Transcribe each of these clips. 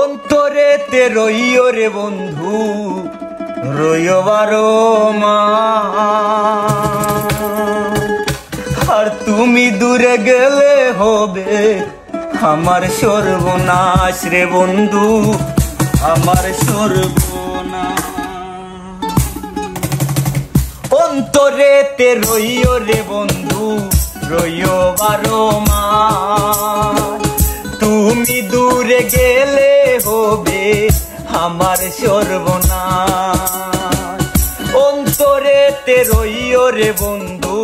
অন্তরেতে রইও রে বন্ধু, রইও বারো মাস। আর তুমি দূরে গেলে হবে আমার সর্বনাশ রে বন্ধু, আমার সর্বনাশ। অন্তরেতে রইও রে বন্ধু, রইও বারো মাস। তুমি দূরে গেলে হবে আমার সর্বনাশ। অন্তরেতে রইও রে বন্ধু,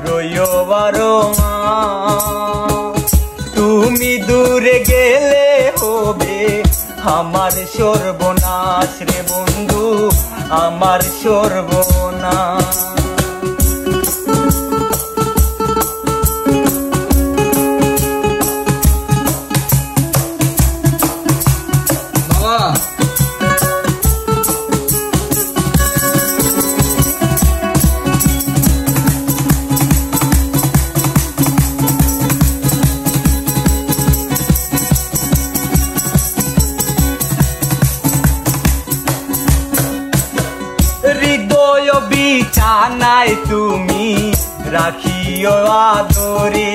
রইও বারো মাস। তুমি দূরে গেলে হবে আমার সর্বনাশ রে বন্ধু, আমার সর্বনাশ। হৃদয় বিছানায় তুমি রাখিও আদরে,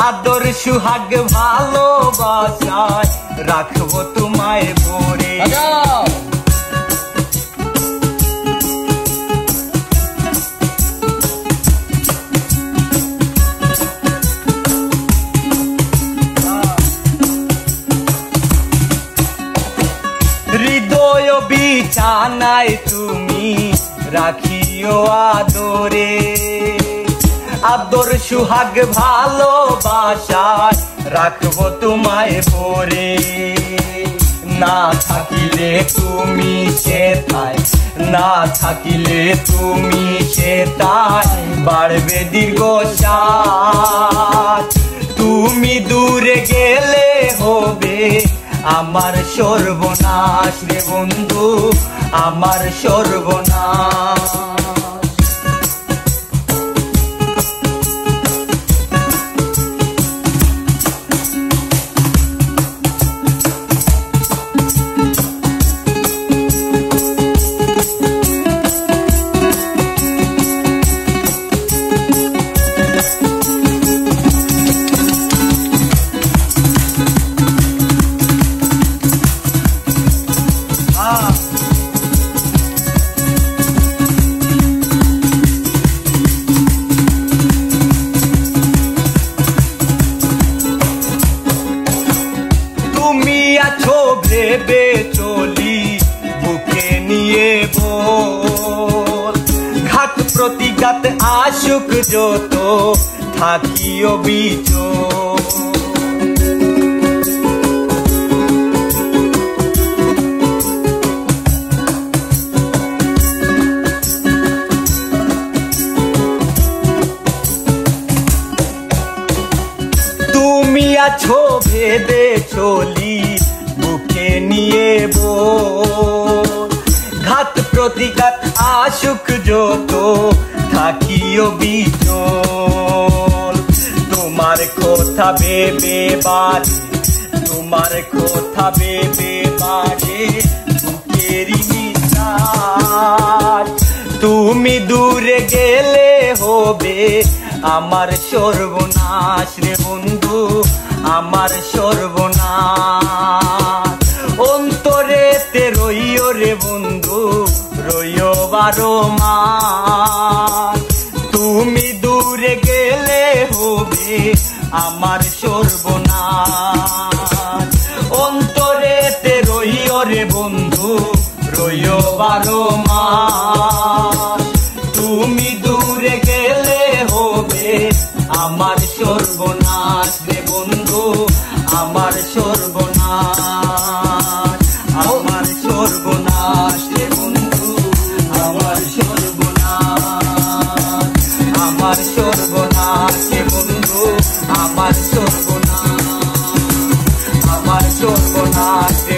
আদর সুহাগ ভালোবাসায় রাখবো তোমায় ভরে। হৃদয় বিছানায় তুমি রাখিও আদরে, আদর সুহাগ ভালোবাসায় রাখবো তোমায় ভরে। না থাকিলে তুমি সেথায়, না থাকিলে তুমি সেথায় বাড়বে দীর্ঘশ্বাস। তুমি দূরে গেলে হবে আমার সর্বনাশ রে বন্ধু, আমার সর্বনাশ। তুমি আছো ভেবে চলি বুকে নিয়ে বল, ঘাত প্রতিঘাত আশুক যত থাকিও বিচল। তুমি আছো ভেবে চলি বুকে নিয়ে বল, ঘাত প্রতিঘাত আশুক যত থাকিও বিচল। তোমার কথা ভেবে বারে, তোমার কথা ভেবে বারে বুকেরই নিঃশ্বাস। তুমি দূরে গেলে হবে আমার সর্বনাশ রে বন্ধু, আমার সর্বনাশ। অন্তরেতে রইও রে বন্ধু, রইও বারো মাস। তুমি দূরে গেলে হবে আমার সর্বনাশ। অন্তরেতে রইও রে বন্ধু, রইও বারো মাস। তুমি দূরে গেলে হবে আমার সর্বনাশ রে বন্ধু, আমার সর্বনাশ, আমার সর্বনাশ রে বন্ধু, আমার সর্বনাশ, আমার সর্বনাশ রে বন্ধু, আমার সর্বনাশ, আমার সর্বনাশ রে